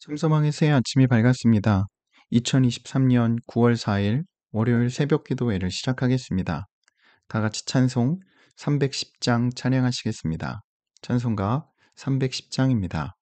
삼서방의 새 아침이 밝았습니다. 2023년 9월 4일 월요일 새벽 기도회를 시작하겠습니다. 다 같이 찬송 310장 찬양하시겠습니다. 찬송가 310장입니다.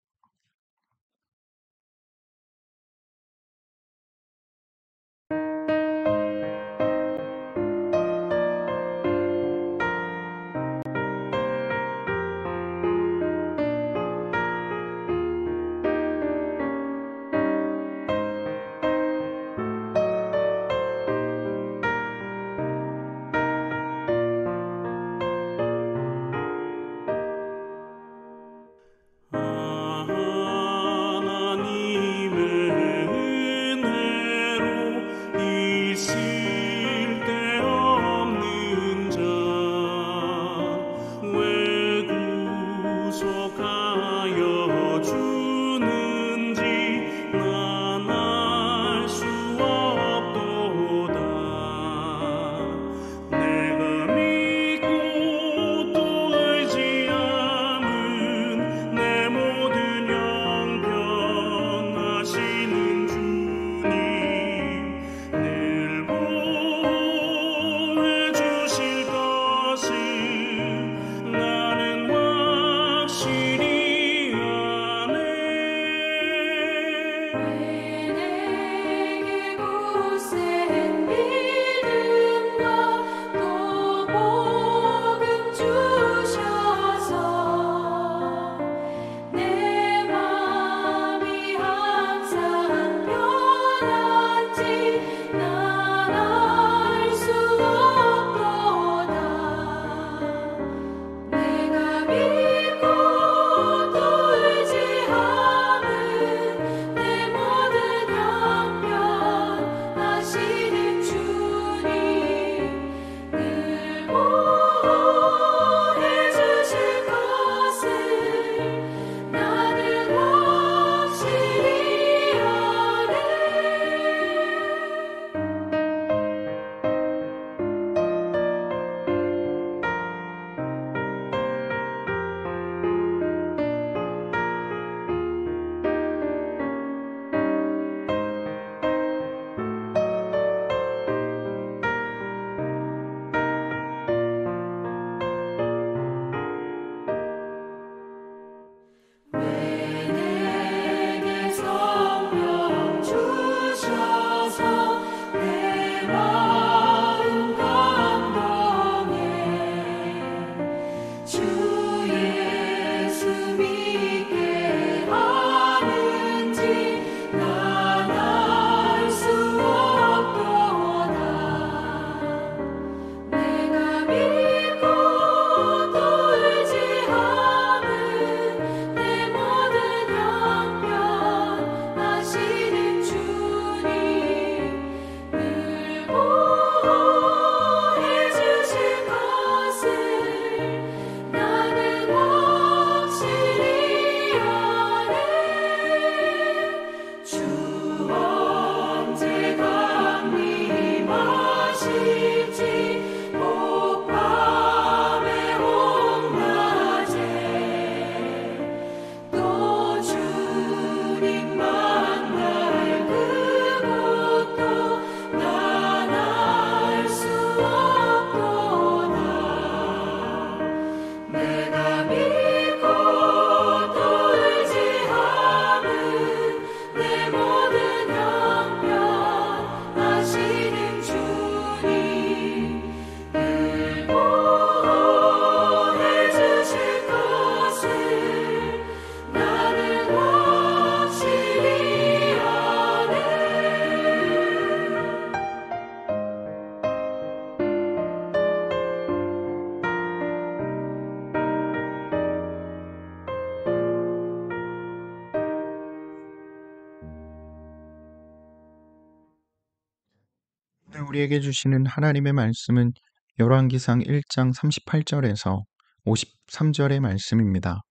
오늘 우리에게 주시는 하나님의 말씀은 열왕기상 1장 38절에서 53절의 말씀입니다.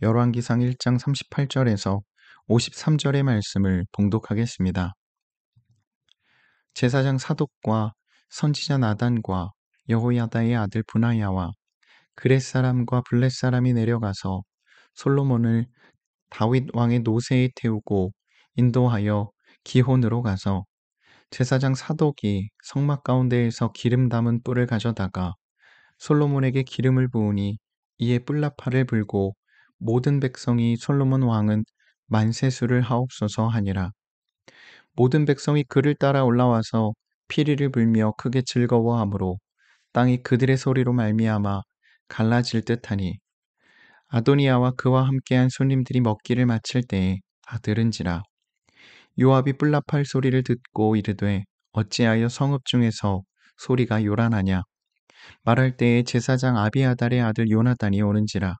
열왕기상 1장 38절에서 53절의 말씀을 봉독하겠습니다. 제사장 사독과 선지자 나단과 여호야다의 아들 브나야와 그렛 사람과 블렛 사람이 내려가서 솔로몬을 다윗 왕의 노새에 태우고 인도하여 기혼으로 가서 제사장 사독이 성막 가운데에서 기름 담은 뿔을 가져다가 솔로몬에게 기름을 부으니 이에 뿔나팔을 불고 모든 백성이 솔로몬 왕은 만세수를 하옵소서 하니라. 모든 백성이 그를 따라 올라와서 피리를 불며 크게 즐거워하므로 땅이 그들의 소리로 말미암아 갈라질 듯하니 아도니아와 그와 함께한 손님들이 먹기를 마칠 때에 다 들은지라. 요압이 뿔나팔 소리를 듣고 이르되 어찌하여 성읍 중에서 소리가 요란하냐. 말할 때에 제사장 아비아달의 아들 요나단이 오는지라.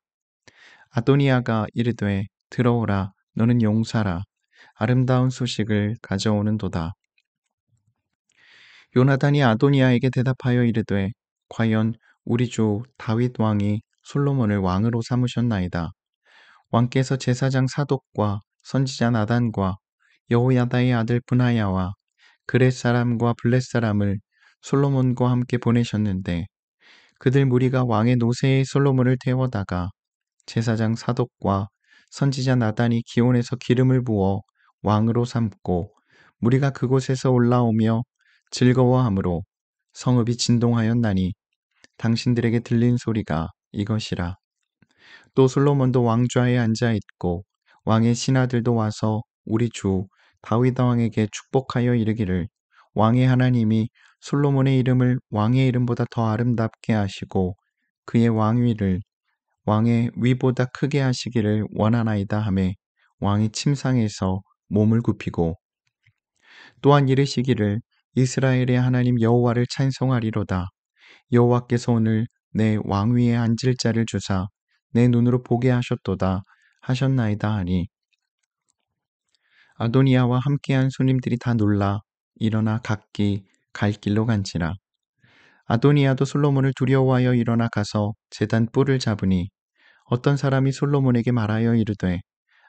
아도니아가 이르되 들어오라 너는 용사라 아름다운 소식을 가져오는도다. 요나단이 아도니아에게 대답하여 이르되 과연 우리 주 다윗 왕이 솔로몬을 왕으로 삼으셨나이다. 왕께서 제사장 사독과 선지자 나단과 여호야다의 아들 브나야와 그렛 사람과 블렛 사람을 솔로몬과 함께 보내셨는데 그들 무리가 왕의 노새에 솔로몬을 태워다가 제사장 사독과 선지자 나단이 기온에서 기름을 부어 왕으로 삼고 무리가 그곳에서 올라오며 즐거워하므로 성읍이 진동하였나니 당신들에게 들린 소리가 이것이라. 또 솔로몬도 왕좌에 앉아 있고 왕의 신하들도 와서 우리 주 다윗 왕에게 축복하여 이르기를 왕의 하나님이 솔로몬의 이름을 왕의 이름보다 더 아름답게 하시고 그의 왕위를 왕의 위보다 크게 하시기를 원하나이다 하매 왕이 침상에서 몸을 굽히고 또한 이르시기를 이스라엘의 하나님 여호와를 찬송하리로다. 여호와께서 오늘 내 왕위에 앉을 자를 주사 내 눈으로 보게 하셨도다 하셨나이다 하니 아도니아와 함께한 손님들이 다 놀라 일어나 각기 갈 길로 간지라. 아도니아도 솔로몬을 두려워하여 일어나 가서 제단 뿔을 잡으니 어떤 사람이 솔로몬에게 말하여 이르되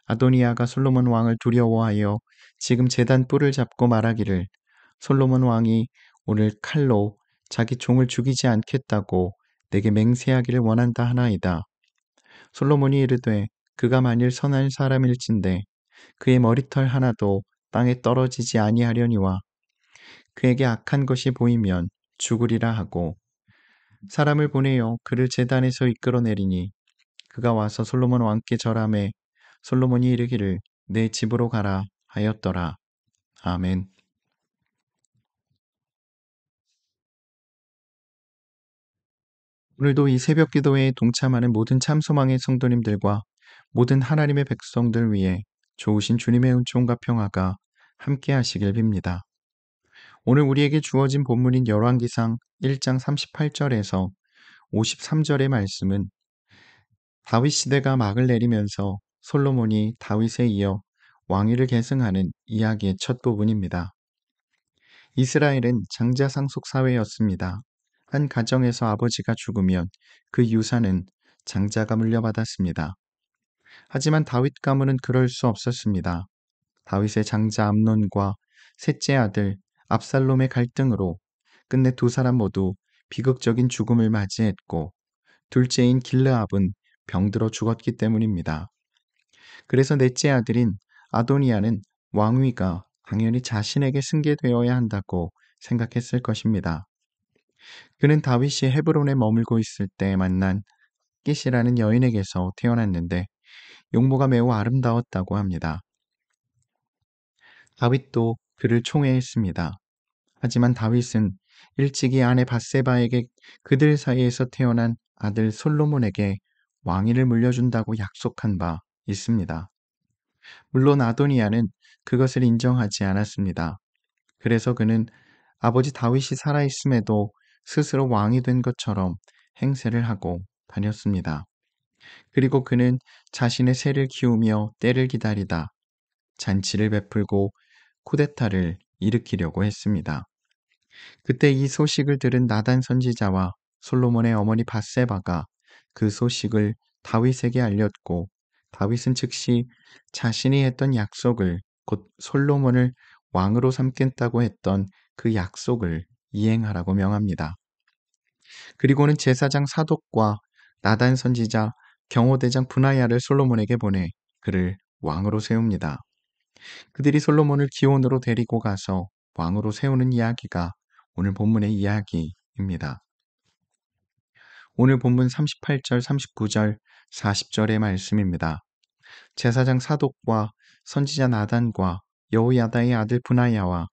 아도니아가 솔로몬 왕을 두려워하여 지금 제단 뿔을 잡고 말하기를 솔로몬 왕이 오늘 칼로 자기 종을 죽이지 않겠다고 내게 맹세하기를 원한다 하나이다. 솔로몬이 이르되 그가 만일 선한 사람일진데 그의 머리털 하나도 땅에 떨어지지 아니하려니와 그에게 악한 것이 보이면 죽으리라 하고 사람을 보내어 그를 제단에서 이끌어내리니 그가 와서 솔로몬 왕께 절하매 솔로몬이 이르기를 내 집으로 가라 하였더라. 아멘. 오늘도 이 새벽 기도회에 동참하는 모든 참소망의 성도님들과 모든 하나님의 백성들 위해 좋으신 주님의 은총과 평화가 함께 하시길 빕니다. 오늘 우리에게 주어진 본문인 열왕기상 1장 38절에서 53절의 말씀은 다윗 시대가 막을 내리면서 솔로몬이 다윗에 이어 왕위를 계승하는 이야기의 첫 부분입니다. 이스라엘은 장자 상속 사회였습니다. 한 가정에서 아버지가 죽으면 그 유산은 장자가 물려받았습니다. 하지만 다윗 가문은 그럴 수 없었습니다. 다윗의 장자 암논과 셋째 아들 압살롬의 갈등으로 끝내 두 사람 모두 비극적인 죽음을 맞이했고 둘째인 길르압은 병들어 죽었기 때문입니다. 그래서 넷째 아들인 아도니아는 왕위가 당연히 자신에게 승계되어야 한다고 생각했을 것입니다. 그는 다윗이 헤브론에 머물고 있을 때 만난 깃이라는 여인에게서 태어났는데 용모가 매우 아름다웠다고 합니다. 다윗도 그를 총애했습니다. 하지만 다윗은 일찍이 아내 밧세바에게 그들 사이에서 태어난 아들 솔로몬에게 왕위를 물려준다고 약속한 바 있습니다. 물론 아도니아는 그것을 인정하지 않았습니다. 그래서 그는 아버지 다윗이 살아있음에도 스스로 왕이 된 것처럼 행세를 하고 다녔습니다. 그리고 그는 자신의 새를 키우며 때를 기다리다 잔치를 베풀고 쿠데타를 일으키려고 했습니다. 그때 이 소식을 들은 나단 선지자와 솔로몬의 어머니 밧세바가 그 소식을 다윗에게 알렸고 다윗은 즉시 자신이 했던 약속을 곧 솔로몬을 왕으로 삼겠다고 했던 그 약속을 이행하라고 명합니다. 그리고는 제사장 사독과 나단 선지자 경호대장 분하야를 솔로몬에게 보내 그를 왕으로 세웁니다. 그들이 솔로몬을 기온으로 데리고 가서 왕으로 세우는 이야기가 오늘 본문의 이야기입니다. 오늘 본문 38절, 39절, 40절의 말씀입니다. 제사장 사독과 선지자 나단과 여호야다의 아들 브나야와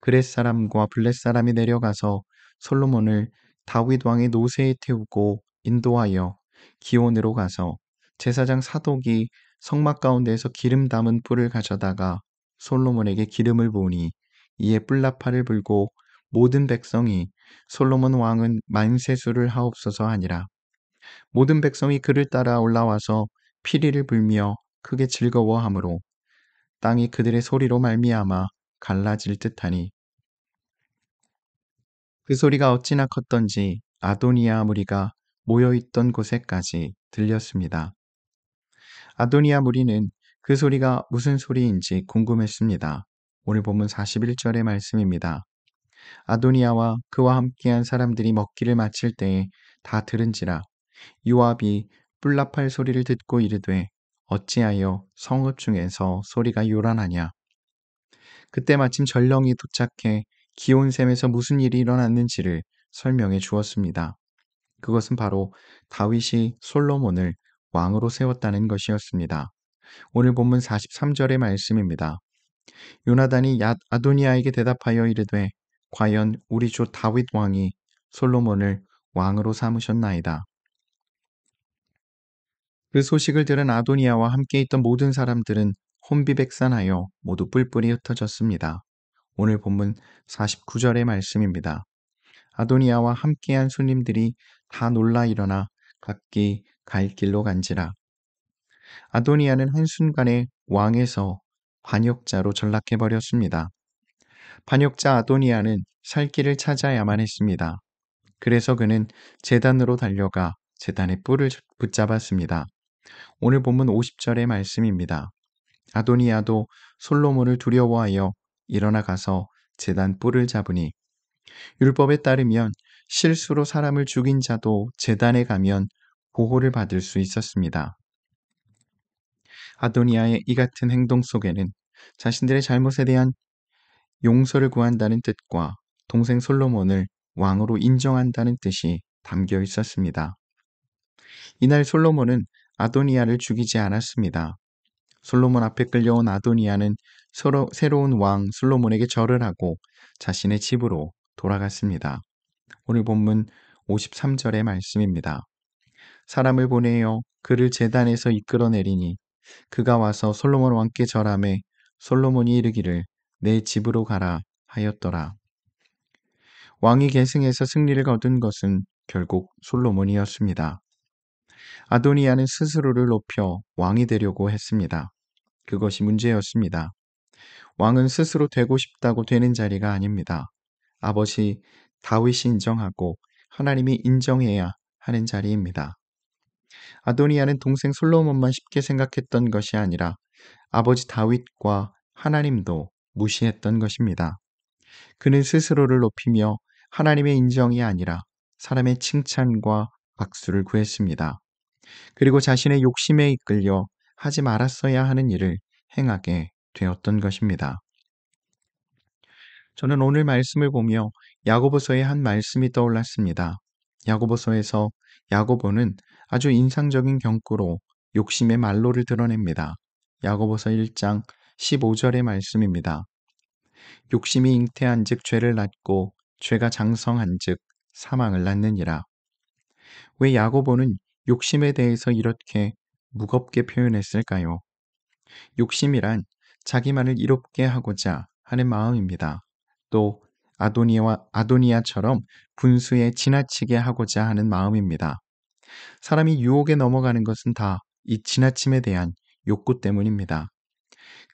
그렛 사람과 블렛 사람이 내려가서 솔로몬을 다윗 왕의 노새에 태우고 인도하여 기온으로 가서 제사장 사독이 성막 가운데에서 기름 담은 뿔을 가져다가 솔로몬에게 기름을 부으니 이에 뿔나팔을 불고 모든 백성이 솔로몬 왕은 만세수를 하옵소서 하니라. 모든 백성이 그를 따라 올라와서 피리를 불며 크게 즐거워하므로 땅이 그들의 소리로 말미암아 갈라질 듯하니 그 소리가 어찌나 컸던지 아도니아 무리가 모여있던 곳에까지 들렸습니다. 아도니아 무리는 그 소리가 무슨 소리인지 궁금했습니다. 오늘 본문 41절의 말씀입니다. 아도니아와 그와 함께한 사람들이 먹기를 마칠 때에 다 들은지라 요압이 뿔나팔 소리를 듣고 이르되 어찌하여 성읍 중에서 소리가 요란하냐. 그때 마침 전령이 도착해 기온샘에서 무슨 일이 일어났는지를 설명해 주었습니다. 그것은 바로 다윗이 솔로몬을 왕으로 세웠다는 것이었습니다. 오늘 본문 43절의 말씀입니다. 요나단이 아도니아에게 대답하여 이르되 과연 우리 주 다윗 왕이 솔로몬을 왕으로 삼으셨나이다. 그 소식을 들은 아도니아와 함께 있던 모든 사람들은 혼비백산하여 모두 뿔뿔이 흩어졌습니다. 오늘 본문 49절의 말씀입니다. 아도니아와 함께한 손님들이 다 놀라 일어나 각기 갈 길로 간지라. 아도니아는 한순간에 왕에서 반역자로 전락해버렸습니다. 반역자 아도니아는 살 길을 찾아야만 했습니다. 그래서 그는 제단으로 달려가 제단의 뿔을 붙잡았습니다. 오늘 본문 50절의 말씀입니다. 아도니아도 솔로몬을 두려워하여 일어나 가서 제단 뿔을 잡으니 율법에 따르면 실수로 사람을 죽인 자도 제단에 가면 보호를 받을 수 있었습니다. 아도니아의 이 같은 행동 속에는 자신들의 잘못에 대한 용서를 구한다는 뜻과 동생 솔로몬을 왕으로 인정한다는 뜻이 담겨 있었습니다. 이날 솔로몬은 아도니아를 죽이지 않았습니다. 솔로몬 앞에 끌려온 아도니아는 새로운 왕 솔로몬에게 절을 하고 자신의 집으로 돌아갔습니다. 오늘 본문 53절의 말씀입니다. 사람을 보내어 그를 제단에서 이끌어내리니 그가 와서 솔로몬 왕께 절하매 솔로몬이 이르기를 내 집으로 가라 하였더라. 왕이 계승해서 승리를 거둔 것은 결국 솔로몬이었습니다. 아도니아는 스스로를 높여 왕이 되려고 했습니다. 그것이 문제였습니다. 왕은 스스로 되고 싶다고 되는 자리가 아닙니다. 아버지 다윗이 인정하고 하나님이 인정해야 하는 자리입니다. 아도니아는 동생 솔로몬만 쉽게 생각했던 것이 아니라 아버지 다윗과 하나님도 무시했던 것입니다. 그는 스스로를 높이며 하나님의 인정이 아니라 사람의 칭찬과 박수를 구했습니다. 그리고 자신의 욕심에 이끌려 하지 말았어야 하는 일을 행하게 되었던 것입니다. 저는 오늘 말씀을 보며 야고보서의 한 말씀이 떠올랐습니다. 야고보서에서 야고보는 아주 인상적인 경구로 욕심의 말로를 드러냅니다. 야고보서 1장 15절의 말씀입니다. 욕심이 잉태한즉 죄를 낳고 죄가 장성한즉 사망을 낳느니라. 왜 야고보는 욕심에 대해서 이렇게 무겁게 표현했을까요? 욕심이란 자기만을 이롭게 하고자 하는 마음입니다. 또 아도니아처럼 분수에 지나치게 하고자 하는 마음입니다. 사람이 유혹에 넘어가는 것은 다 이 지나침에 대한 욕구 때문입니다.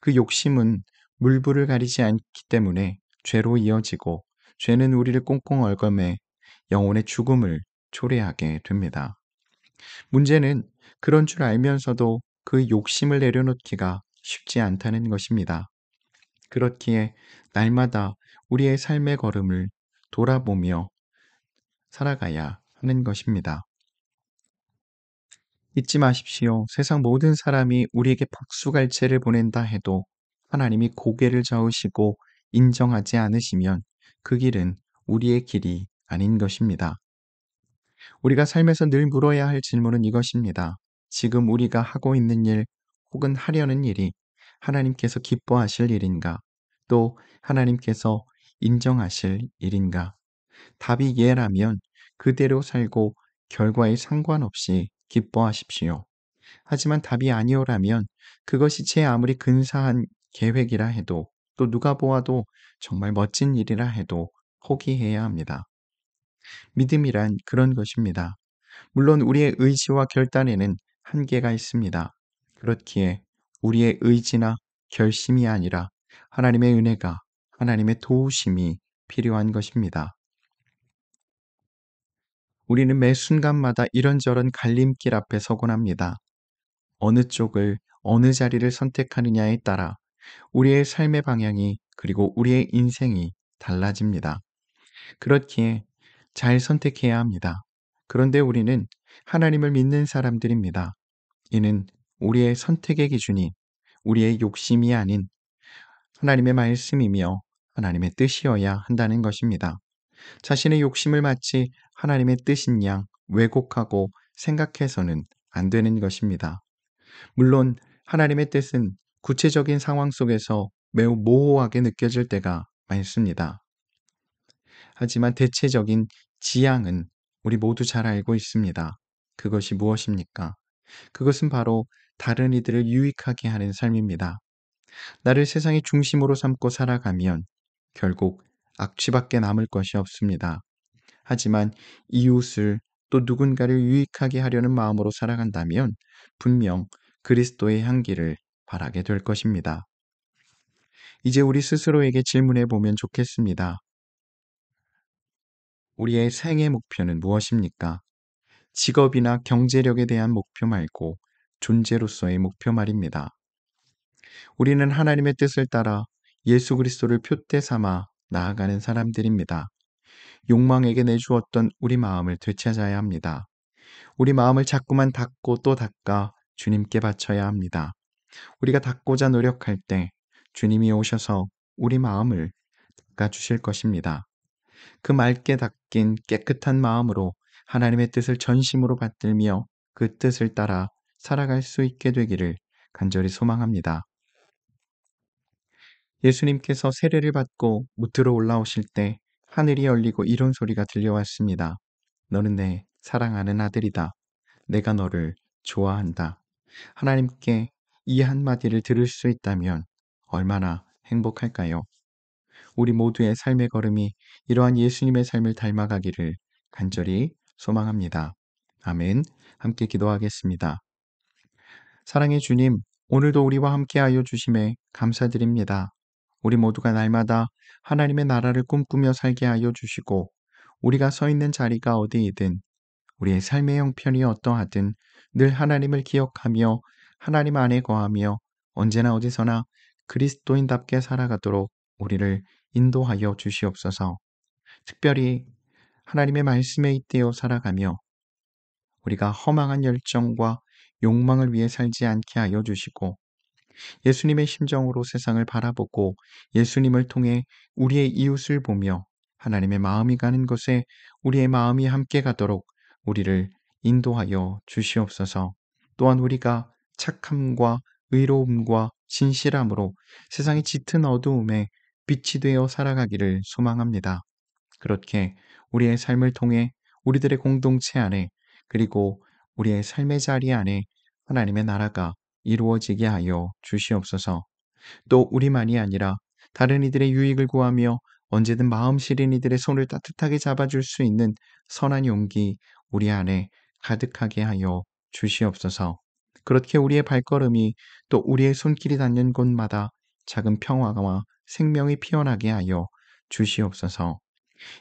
그 욕심은 물불을 가리지 않기 때문에 죄로 이어지고 죄는 우리를 꽁꽁 얽어매 영혼의 죽음을 초래하게 됩니다. 문제는 그런 줄 알면서도 그 욕심을 내려놓기가 쉽지 않다는 것입니다. 그렇기에 날마다 우리의 삶의 걸음을 돌아보며 살아가야 하는 것입니다. 잊지 마십시오. 세상 모든 사람이 우리에게 박수갈채를 보낸다 해도 하나님이 고개를 저으시고 인정하지 않으시면 그 길은 우리의 길이 아닌 것입니다. 우리가 삶에서 늘 물어야 할 질문은 이것입니다. 지금 우리가 하고 있는 일 혹은 하려는 일이 하나님께서 기뻐하실 일인가? 또 하나님께서 인정하실 일인가? 답이 예라면 그대로 살고 결과에 상관없이 기뻐하십시오. 하지만 답이 아니오라면 그것이 제 아무리 근사한 계획이라 해도 또 누가 보아도 정말 멋진 일이라 해도 포기해야 합니다. 믿음이란 그런 것입니다. 물론 우리의 의지와 결단에는 한계가 있습니다. 그렇기에 우리의 의지나 결심이 아니라 하나님의 은혜가, 하나님의 도우심이 필요한 것입니다. 우리는 매 순간마다 이런저런 갈림길 앞에 서곤 합니다. 어느 쪽을, 어느 자리를 선택하느냐에 따라 우리의 삶의 방향이 그리고 우리의 인생이 달라집니다. 그렇기에 잘 선택해야 합니다. 그런데 우리는 하나님을 믿는 사람들입니다. 이는 우리의 선택의 기준이 우리의 욕심이 아닌 하나님의 말씀이며 하나님의 뜻이어야 한다는 것입니다. 자신의 욕심을 마치 하나님의 뜻인 양 왜곡하고 생각해서는 안 되는 것입니다. 물론 하나님의 뜻은 구체적인 상황 속에서 매우 모호하게 느껴질 때가 많습니다. 하지만 대체적인 지향은 우리 모두 잘 알고 있습니다. 그것이 무엇입니까? 그것은 바로 다른 이들을 유익하게 하는 삶입니다. 나를 세상의 중심으로 삼고 살아가면 결국 악취밖에 남을 것이 없습니다. 하지만 이웃을 또 누군가를 유익하게 하려는 마음으로 살아간다면 분명 그리스도의 향기를 바라게 될 것입니다. 이제 우리 스스로에게 질문해 보면 좋겠습니다. 우리의 생애 목표는 무엇입니까? 직업이나 경제력에 대한 목표 말고 존재로서의 목표 말입니다. 우리는 하나님의 뜻을 따라 예수 그리스도를 표대 삼아 나아가는 사람들입니다. 욕망에게 내주었던 우리 마음을 되찾아야 합니다. 우리 마음을 자꾸만 닫고 또 닫아 주님께 바쳐야 합니다. 우리가 닫고자 노력할 때 주님이 오셔서 우리 마음을 닦아주실 것입니다. 그 맑게 닦인 깨끗한 마음으로 하나님의 뜻을 전심으로 받들며 그 뜻을 따라 살아갈 수 있게 되기를 간절히 소망합니다. 예수님께서 세례를 받고 무트로 올라오실 때 하늘이 열리고 이런 소리가 들려왔습니다. 너는 내 사랑하는 아들이다. 내가 너를 좋아한다. 하나님께 이 한마디를 들을 수 있다면 얼마나 행복할까요? 우리 모두의 삶의 걸음이 이러한 예수님의 삶을 닮아가기를 간절히 소망합니다. 아멘. 함께 기도하겠습니다. 사랑의 주님, 오늘도 우리와 함께하여 주심에 감사드립니다. 우리 모두가 날마다 하나님의 나라를 꿈꾸며 살게 하여 주시고 우리가 서 있는 자리가 어디이든 우리의 삶의 형편이 어떠하든 늘 하나님을 기억하며 하나님 안에 거하며 언제나 어디서나 그리스도인답게 살아가도록 우리를 인도하여 주시옵소서. 특별히 하나님의 말씀에 잇대어 살아가며 우리가 허망한 열정과 욕망을 위해 살지 않게 하여 주시고 예수님의 심정으로 세상을 바라보고 예수님을 통해 우리의 이웃을 보며 하나님의 마음이 가는 곳에 우리의 마음이 함께 가도록 우리를 인도하여 주시옵소서. 또한 우리가 착함과 의로움과 진실함으로 세상의 짙은 어두움에 빛이 되어 살아가기를 소망합니다. 그렇게 우리의 삶을 통해 우리들의 공동체 안에 그리고 우리의 삶의 자리 안에 하나님의 나라가 이루어지게 하여 주시옵소서. 또 우리만이 아니라 다른 이들의 유익을 구하며 언제든 마음 시린 이들의 손을 따뜻하게 잡아줄 수 있는 선한 용기 우리 안에 가득하게 하여 주시옵소서. 그렇게 우리의 발걸음이 또 우리의 손길이 닿는 곳마다 작은 평화와 생명이 피어나게 하여 주시옵소서.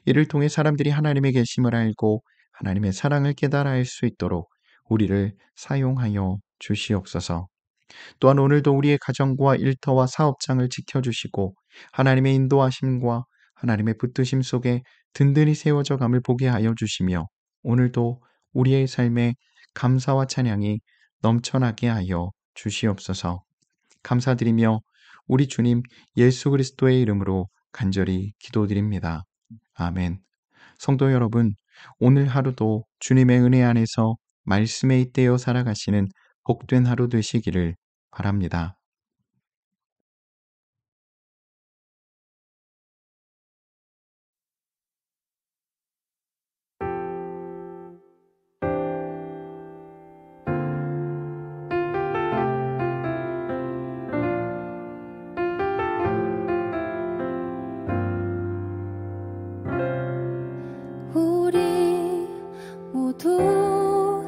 이를 통해 사람들이 하나님의 계심을 알고 하나님의 사랑을 깨달아 알 수 있도록 우리를 사용하여 주시옵소서. 또한 오늘도 우리의 가정과 일터와 사업장을 지켜주시고 하나님의 인도하심과 하나님의 붙드심 속에 든든히 세워져 감을 보게 하여 주시며 오늘도 우리의 삶에 감사와 찬양이 넘쳐나게 하여 주시옵소서. 감사드리며 우리 주님 예수 그리스도의 이름으로 간절히 기도드립니다. 아멘. 성도 여러분, 오늘 하루도 주님의 은혜 안에서 말씀에 잇대어 살아가시는 복된 하루 되시기를 바랍니다. 우리 모두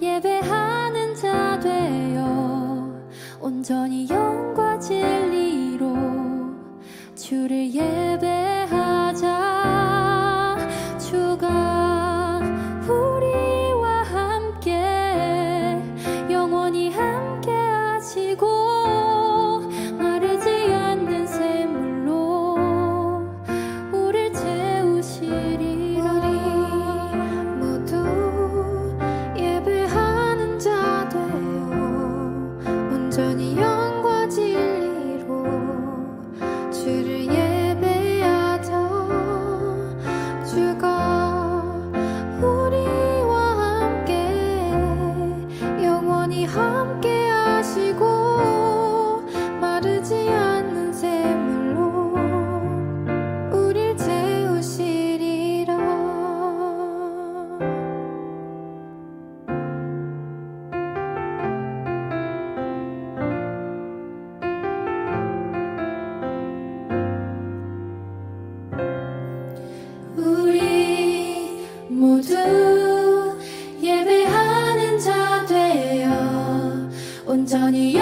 예배하는 자 되어 온전히 영과 진리로 주를 예배하자. 주가 우리와 함께 영원히 함께 하시고 마르지 않는 샘물로 우릴 채우시리라. 모두 예배하는 자 되어 온전히 영과 진리로 주를 예배하자. 주가 우리와 함께 영원히 함께 하시고 마르지 않는 샘물로 우릴 채우시리라. 우리 모두 예배하는 자 되어 온전히